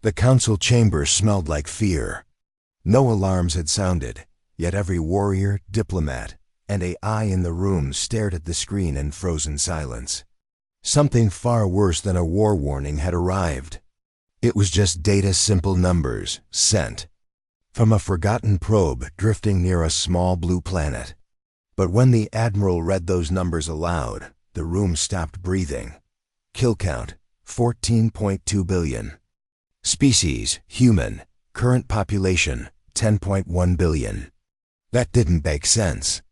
The council chamber smelled like fear. No alarms had sounded, yet every warrior, diplomat, and AI in the room stared at the screen in frozen silence. Something far worse than a war warning had arrived. It was just data, simple numbers, sent from a forgotten probe drifting near a small blue planet. But when the Admiral read those numbers aloud, the room stopped breathing. Kill count, 14.2 billion. Species, human. Current population, 10.1 billion. That didn't make sense.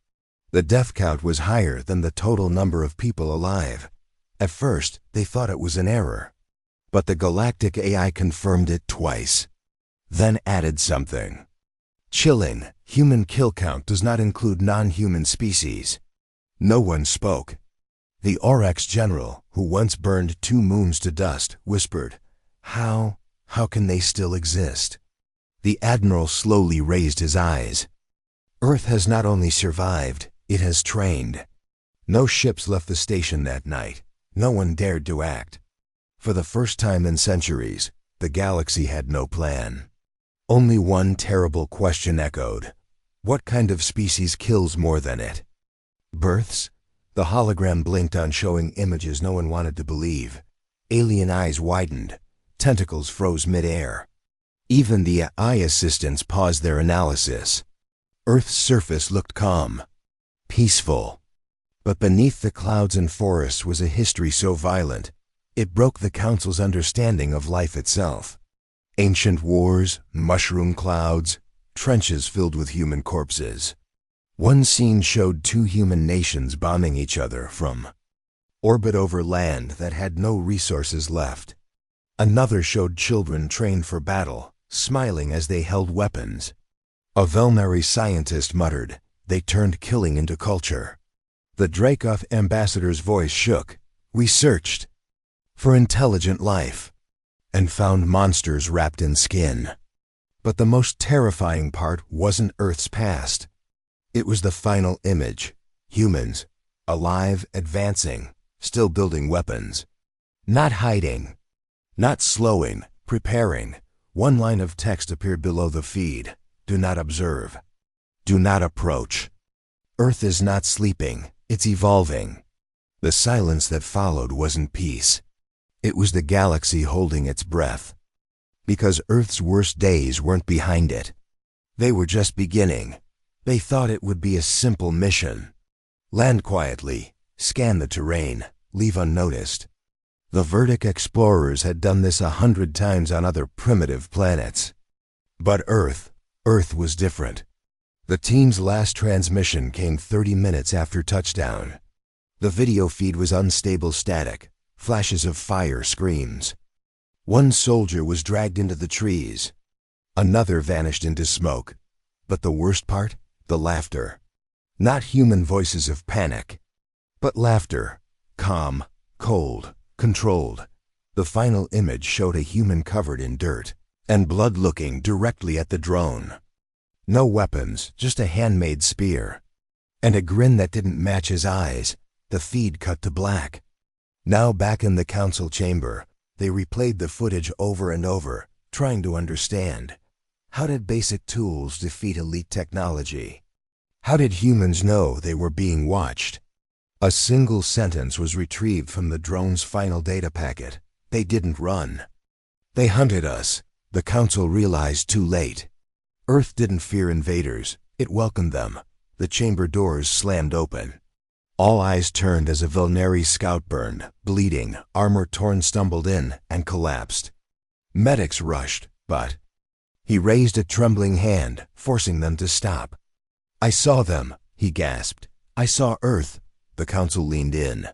The death count was higher than the total number of people alive. At first, they thought it was an error. But the galactic AI confirmed it twice. Then added something chilling. Human kill count does not include non-human species. No one spoke. The Aurex general, who once burned 2 moons to dust, whispered, How can they still exist? The Admiral slowly raised his eyes. Earth has not only survived, it has trained. No ships left the station that night. No one dared to act. For the first time in centuries, the galaxy had no plan. Only one terrible question echoed. What kind of species kills more than it? Births? The hologram blinked on, showing images no one wanted to believe. Alien eyes widened. Tentacles froze mid-air. Even the AI assistants paused their analysis. Earth's surface looked calm, peaceful. But beneath the clouds and forests was a history so violent, it broke the Council's understanding of life itself. Ancient wars, mushroom clouds, trenches filled with human corpses. One scene showed 2 human nations bombing each other from orbit over land that had no resources left. Another showed children trained for battle, smiling as they held weapons. A veterinary scientist muttered, they turned killing into culture. The Dracoth ambassador's voice shook. We searched for intelligent life and found monsters wrapped in skin. But the most terrifying part wasn't Earth's past. It was the final image. Humans, alive, advancing, still building weapons. Not hiding. Not slowing, preparing. One line of text appeared below the feed. Do not observe. Do not approach. Earth is not sleeping, it's evolving. The silence that followed wasn't peace. It was the galaxy holding its breath. Because Earth's worst days weren't behind it. They were just beginning. They thought it would be a simple mission. Land quietly, scan the terrain, leave unnoticed. The Verdict explorers had done this 100 times on other primitive planets. But Earth was different. The team's last transmission came 30 minutes after touchdown. The video feed was unstable static, flashes of fire, screams. One soldier was dragged into the trees. Another vanished into smoke. But the worst part? The laughter. Not human voices of panic, but laughter. Calm, cold, controlled. The final image showed a human covered in dirt and blood looking directly at the drone. No weapons, just a handmade spear. And a grin that didn't match his eyes. The feed cut to black. Now back in the council chamber, they replayed the footage over and over, trying to understand. How did basic tools defeat elite technology? How did humans know they were being watched? A single sentence was retrieved from the drone's final data packet. They didn't run. They hunted us. The council realized too late. Earth didn't fear invaders. It welcomed them. The chamber doors slammed open. All eyes turned as a Vilnari scout burned, bleeding, armor torn, stumbled in and collapsed. Medics rushed, but he raised a trembling hand, forcing them to stop. I saw them, he gasped. I saw Earth. The council leaned in.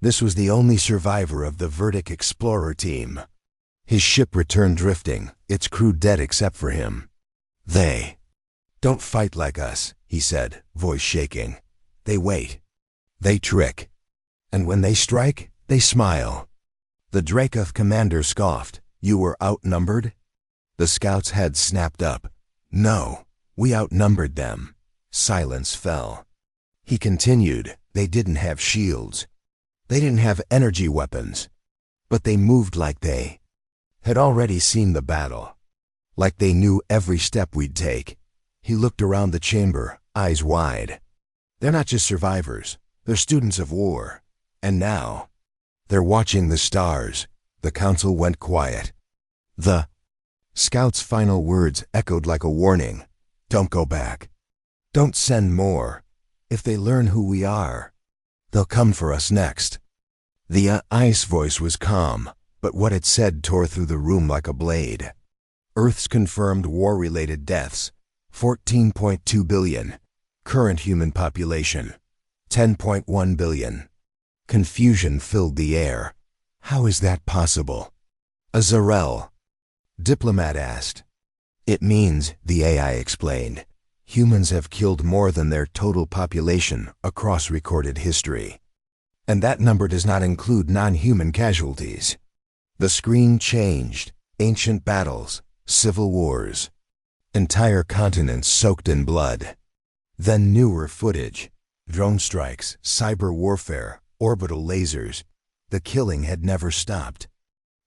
This was the only survivor of the Verdict explorer team. His ship returned drifting, its crew dead except for him. They don't fight like us, he said, voice shaking. They wait. They trick. And when they strike, they smile. The Dracoth commander scoffed. You were outnumbered? The scout's head snapped up. No, we outnumbered them. Silence fell. He continued. They didn't have shields. They didn't have energy weapons. But they moved like they had already seen the battle. Like they knew every step we'd take. He looked around the chamber, eyes wide. They're not just survivors, they're students of war. And now, they're watching the stars. The council went quiet. The scout's final words echoed like a warning. Don't go back. Don't send more. If they learn who we are, they'll come for us next. The ice voice was calm, but what it said tore through the room like a blade. Earth's confirmed war-related deaths, 14.2 billion. Current human population, 10.1 billion. Confusion filled the air. How is that possible? Azarel, diplomat asked. It means, the AI explained, humans have killed more than their total population across recorded history. And that number does not include non-human casualties. The screen changed. Ancient battles, civil wars, entire continents soaked in blood. Then newer footage, drone strikes, cyber warfare, orbital lasers. The killing had never stopped.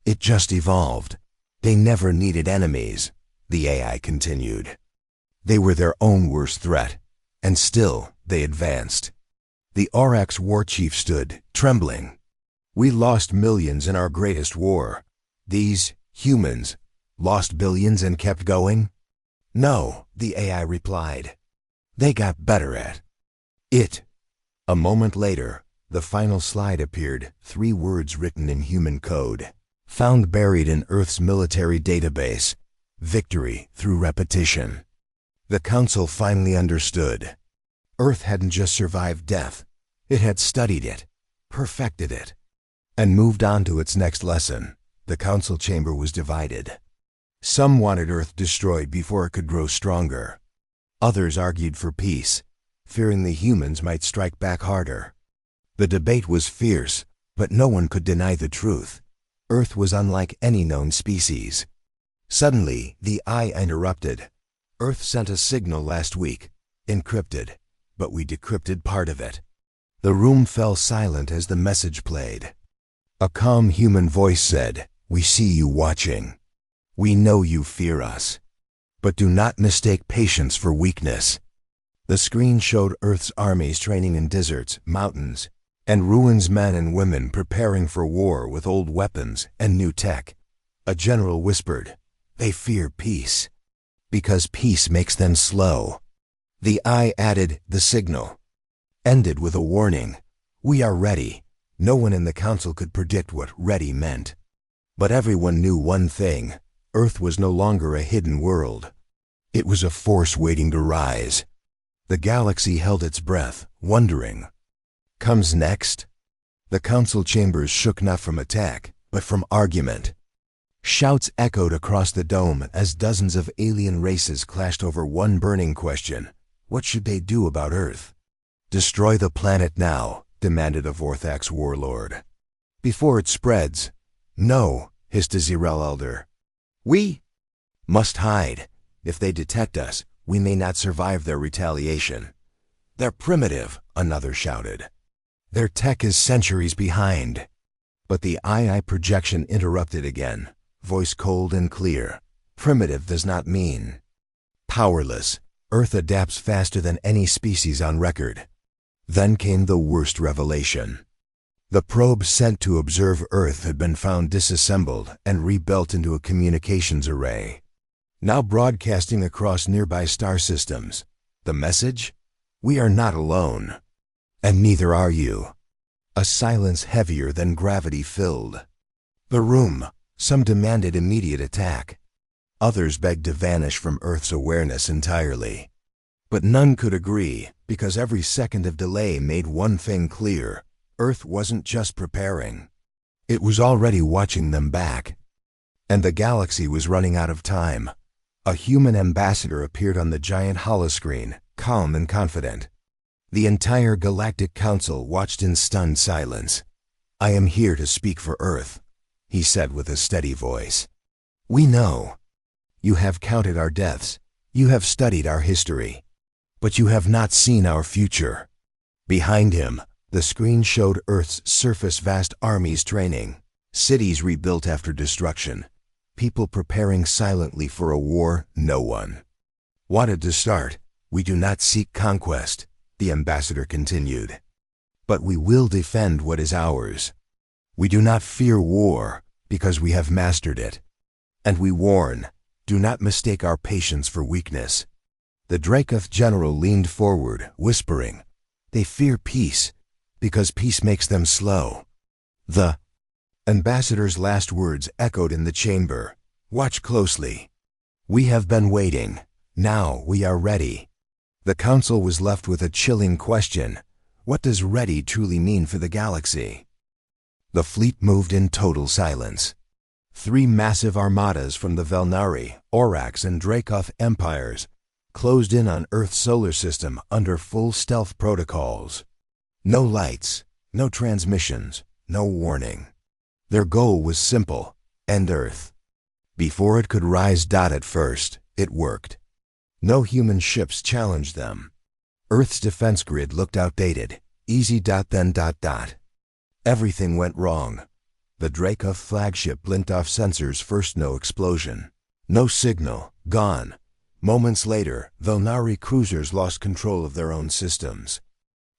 It just evolved. They never needed enemies, the AI continued. They were their own worst threat, and still they advanced. The Aurak's war chief stood, trembling. We lost millions in our greatest war. These humans lost billions and kept going? No, the AI replied. They got better at it. A moment later, the final slide appeared, 3 words written in human code. Found buried in Earth's military database. Victory through repetition. The council finally understood. Earth hadn't just survived death. It had studied it, perfected it, and moved on to its next lesson. The council chamber was divided. Some wanted Earth destroyed before it could grow stronger. Others argued for peace, fearing the humans might strike back harder. The debate was fierce, but no one could deny the truth. Earth was unlike any known species. Suddenly, the eye interrupted. Earth sent a signal last week, encrypted, but we decrypted part of it. The room fell silent as the message played. A calm human voice said, "We see you watching. We know you fear us. But do not mistake patience for weakness." The screen showed Earth's armies training in deserts, mountains, and ruins, men and women preparing for war with old weapons and new tech. A general whispered, "They fear peace, because peace makes them slow." The eye added, "The signal ended with a warning. We are ready." No one in the council could predict what ready meant. But everyone knew one thing. Earth was no longer a hidden world. It was a force waiting to rise. The galaxy held its breath, wondering. Comes next? The council chambers shook not from attack, but from argument. Shouts echoed across the dome as dozens of alien races clashed over one burning question. What should they do about Earth? Destroy the planet now, demanded a Vorthax warlord. Before it spreads. No, hissed a Zirel elder. We must hide. If they detect us, we may not survive their retaliation. They're primitive, another shouted. Their tech is centuries behind. But the II projection interrupted again, voice cold and clear. Primitive does not mean powerless. Earth adapts faster than any species on record. Then came the worst revelation. The probe sent to observe Earth had been found disassembled and rebuilt into a communications array, now broadcasting across nearby star systems. The message? We are not alone. And neither are you. A silence heavier than gravity filled the room. Some demanded immediate attack. Others begged to vanish from Earth's awareness entirely. But none could agree, because every second of delay made one thing clear. Earth wasn't just preparing. It was already watching them back. And the galaxy was running out of time. A human ambassador appeared on the giant holoscreen, calm and confident. The entire Galactic Council watched in stunned silence. "I am here to speak for Earth," he said with a steady voice. "We know. You have counted our deaths. You have studied our history. But you have not seen our future." Behind him, the screen showed Earth's surface vast armies training, cities rebuilt after destruction, people preparing silently for a war no one wanted to start. We do not seek conquest, the ambassador continued, but we will defend what is ours. We do not fear war because we have mastered it. And we warn, do not mistake our patience for weakness. The Dracoth general leaned forward, whispering, they fear peace because peace makes them slow. The ambassador's last words echoed in the chamber. Watch closely. We have been waiting. Now we are ready. The council was left with a chilling question. What does ready truly mean for the galaxy? The fleet moved in total silence. 3 massive armadas from the Velnari, Orax, and Dracoth empires closed in on Earth's solar system under full stealth protocols. No lights, no transmissions, no warning. Their goal was simple: end Earth. Before it could rise. At first, it worked. No human ships challenged them. Earth's defense grid looked outdated. Easy. Then. Everything went wrong. The Dracoth flagship blinked off sensors first. No explosion. No signal. Gone. Moments later, Velnari cruisers lost control of their own systems.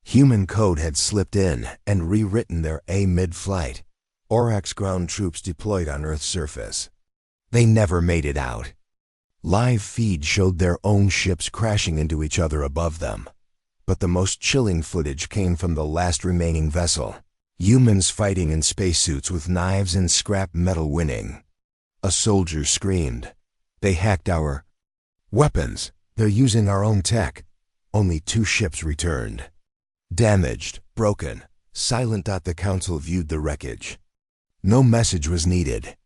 Human code had slipped in and rewritten their mid-flight. Orax ground troops deployed on Earth's surface. They never made it out. Live feed showed their own ships crashing into each other above them. But the most chilling footage came from the last remaining vessel. Humans fighting in spacesuits with knives and scrap metal winning. A soldier screamed, they hacked our weapons. They're using our own tech. Only 2 ships returned. Damaged, broken, silent. The council viewed the wreckage. No message was needed.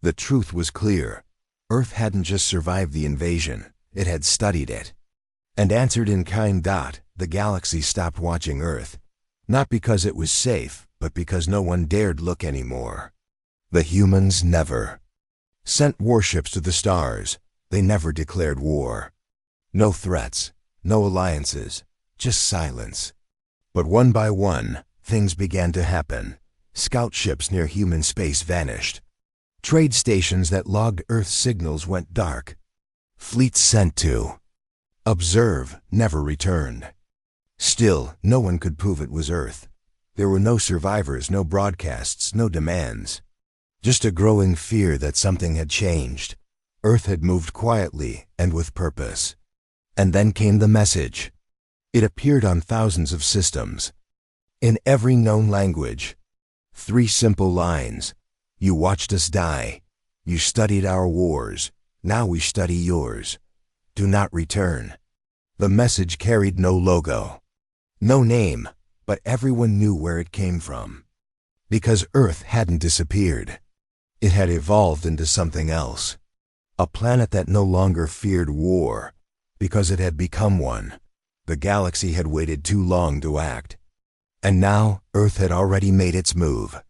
The truth was clear. Earth hadn't just survived the invasion, it had studied it. And answered in kind. The galaxy stopped watching Earth. Not because it was safe, but because no one dared look anymore. The humans never sent warships to the stars. They never declared war. No threats, no alliances, just silence. But one by one, things began to happen. Scout ships near human space vanished. Trade stations that logged Earth signals went dark. Fleets sent to observe never returned. Still, no one could prove it was Earth. There were no survivors, no broadcasts, no demands. Just a growing fear that something had changed. Earth had moved quietly and with purpose. And then came the message. It appeared on thousands of systems. In every known language. 3 simple lines. You watched us die. You studied our wars. Now we study yours. Do not return. The message carried no logo. No name, but everyone knew where it came from. Because Earth hadn't disappeared. It had evolved into something else. A planet that no longer feared war, because it had become one. The galaxy had waited too long to act. And now, Earth had already made its move.